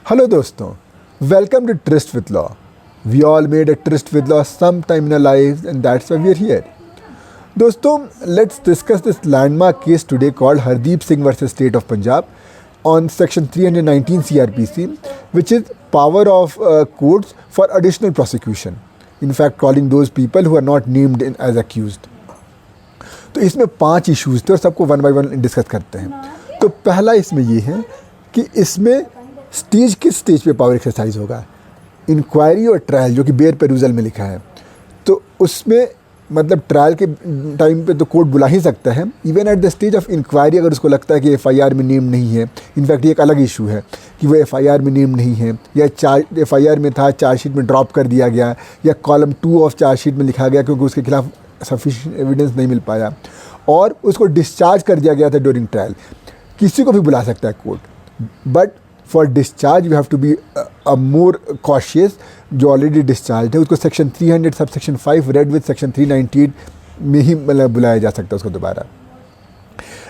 Hello दोस्तों, welcome to trust with law. We all made a trust with law some time in our lives and that's why we are here. दोस्तों, let's discuss this landmark case today called Hardeep Singh versus state of Punjab on section 319 CRPC, which is power of courts for additional prosecution, in fact calling those people who are not named in as accused. तो इसमें 5 issues थे और सबको one by one discuss करते हैं। तो पहला इसमें ये है कि इसमें किस स्टेज पे पावर एक्सरसाइज होगा, इंक्वायरी और ट्रायल, जो कि बेयर पेरूजल में लिखा है। तो उसमें मतलब ट्रायल के टाइम पे तो कोर्ट बुला ही सकता है, even at the stage of inquiry अगर उसको लगता है कि एफआईआर में नेम नहीं है। इनफैक्ट ये एक अलग इशू है कि वो एफआईआर में नेम नहीं है, या एफआईआर में था, चार्जशीट में ड्रॉप कर दिया गया, या कॉलम 2 ऑफ चार्जशीट में लिखा गया क्योंकि उसके खिलाफ सफिशिएंट एविडेंस नहीं मिल पाया, और उसको डिस्चार्ज कर दिया गया था ड्यूरिंग ट्रायल। किसी को भी बुला सकता है court, but for discharge you have to be a more cautious. जो ऑलरेडी डिस्चार्ज है उसको section 300 sub section 5 read with section 398 में ही मतलब बुलाया जा सकता है उसको दोबारा।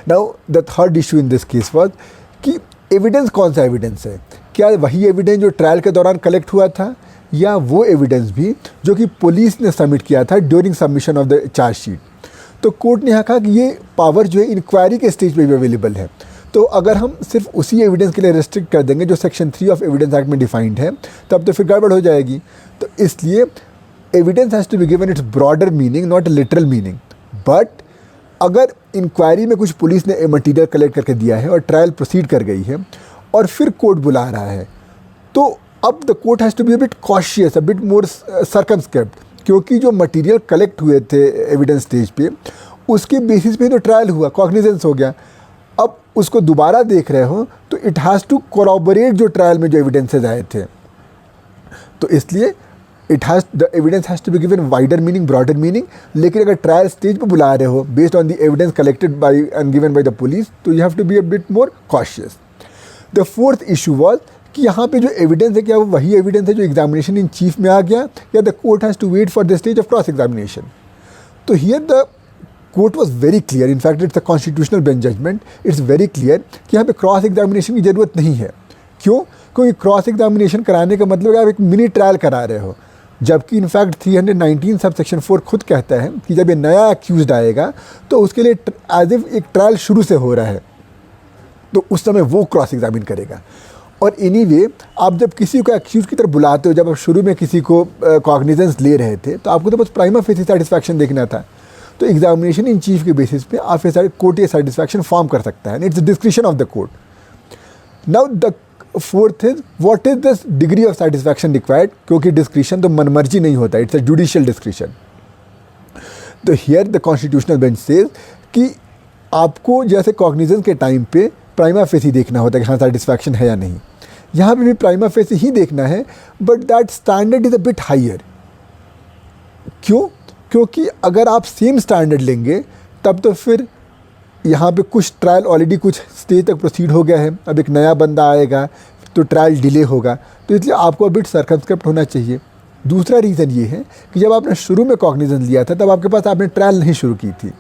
Now the third issue in this case was कि एविडेंस कौन सा एविडेंस है, क्या वही एविडेंस जो ट्रायल के दौरान कलेक्ट हुआ था, या वो एविडेंस भी जो कि पुलिस ने सबमिट किया था during submission of the chargesheet. तो कोर्ट ने कहा कि ये पावर जो है इंक्वायरी के स्टेज पे भी अवेलेबल है। तो अगर हम सिर्फ उसी एविडेंस के लिए रेस्ट्रिक्ट कर देंगे जो सेक्शन 3 ऑफ एविडेंस एक्ट में डिफाइंड है, तब तो फिर गड़बड़ हो जाएगी। तो इसलिए evidence has to be given its broader meaning, not a literal meaning. But अगर इंक्वायरी में कुछ पुलिस ने मटीरियल कलेक्ट करके दिया है और ट्रायल प्रोसीड कर गई है और फिर कोर्ट बुला रहा है, तो अब the court has to be a bit cautious, a bit more circumspect, क्योंकि जो मटीरियल कलेक्ट हुए थे एविडेंस स्टेज पे, उसके बेसिस पे तो ट्रायल हुआ, कॉग्निजेंस हो गया। अब उसको दोबारा देख रहे हो तो इट हैज़ टू कोरॉबोरेट जो ट्रायल में जो एविडेंसेज आए थे। तो इसलिए the evidence has to be given wider meaning, broader meaning. लेकिन अगर ट्रायल स्टेज पे बुला रहे हो based on the evidence collected by and given by the police, तो you have to be a bit more cautious. The fourth issue was कि यहाँ पे जो एविडेंस है, क्या वो वही एविडेंस है जो एग्जामिनेशन इन चीफ में आ गया, या the court has to wait for the stage of cross examination. तो here the court was very clear, in fact it's a constitutional bench judgment, it's very clear कि यहाँ पे क्रॉस एग्जामिनेशन की ज़रूरत नहीं है। क्यों? क्योंकि क्रॉस एग्जामिनेशन कराने का मतलब आप एक मिनी ट्रायल करा रहे हो, जबकि इनफैक्ट 319 सब सेक्शन 4 खुद कहता है कि जब ये नया एक्यूज्ड आएगा तो उसके लिए एज इफ एक ट्रायल शुरू से हो रहा है, तो उस समय वो क्रॉस एग्जामिन करेगा। और एनीवे आप जब किसी को एक्यूज की तरफ बुलाते हो, जब आप शुरू में किसी को कॉग्निजेंस ले रहे थे, तो आपको तो बस प्राइमा फेसी सेटिस्फैक्शन देखना था। तो एग्जामिनेशन इन चीफ के बेसिस पे आप कोर्ट ये सेटिस्फैक्शन फॉर्म कर सकता है, it's discretion of the court. Now the fourth is what is the degree of satisfaction required, क्योंकि डिस्क्रिशन तो मनमर्जी नहीं होता, इट्स अ जुडिशियल डिस्क्रिशन। तो here the constitutional bench says कि आपको जैसे कॉग्निजेंस के टाइम पे प्राइमा फेसी देखना होता है कि हाँ सेटिस्फैक्शन है या नहीं, यहाँ पे भी प्राइमा फेसी ही देखना है, but that standard is a bit higher. क्यों? क्योंकि अगर आप सेम स्टैंडर्ड लेंगे तब तो फिर यहाँ पे कुछ ट्रायल ऑलरेडी कुछ स्टेज तक प्रोसीड हो गया है, अब एक नया बंदा आएगा तो ट्रायल डिले होगा। तो इसलिए आपको अ बिट सर्कमस्क्रिप्ट होना चाहिए। दूसरा रीज़न ये है कि जब आपने शुरू में कॉग्निजेंस लिया था तब आपके पास आपने ट्रायल नहीं शुरू की थी,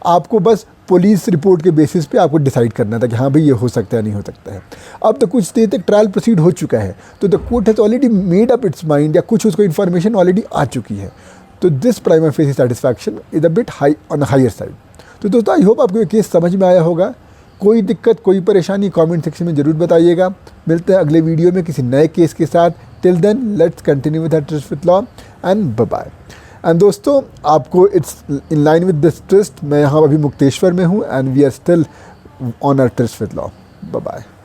आपको बस पुलिस रिपोर्ट के बेसिस पे आपको डिसाइड करना था कि हाँ भाई ये हो सकता है नहीं हो सकता है। अब तो कुछ स्टेज तक ट्रायल प्रोसीड हो चुका है, तो the court has already made up its mind, या कुछ उसको इन्फॉर्मेशन ऑलरेडी आ चुकी है। तो this prima facie satisfaction is a bit high on higher side. तो दोस्तों आई होप आपको ये केस समझ में आया होगा। कोई दिक्कत, कोई परेशानी कमेंट सेक्शन में ज़रूर बताइएगा। मिलते हैं अगले वीडियो में किसी नए केस के साथ। Till then let's continue with trust with law and bye bye. And दोस्तों, आपको it's in line with this trust, मैं यहाँ अभी मुक्तेश्वर में हूँ and we are still on our trust with law. Bye bye.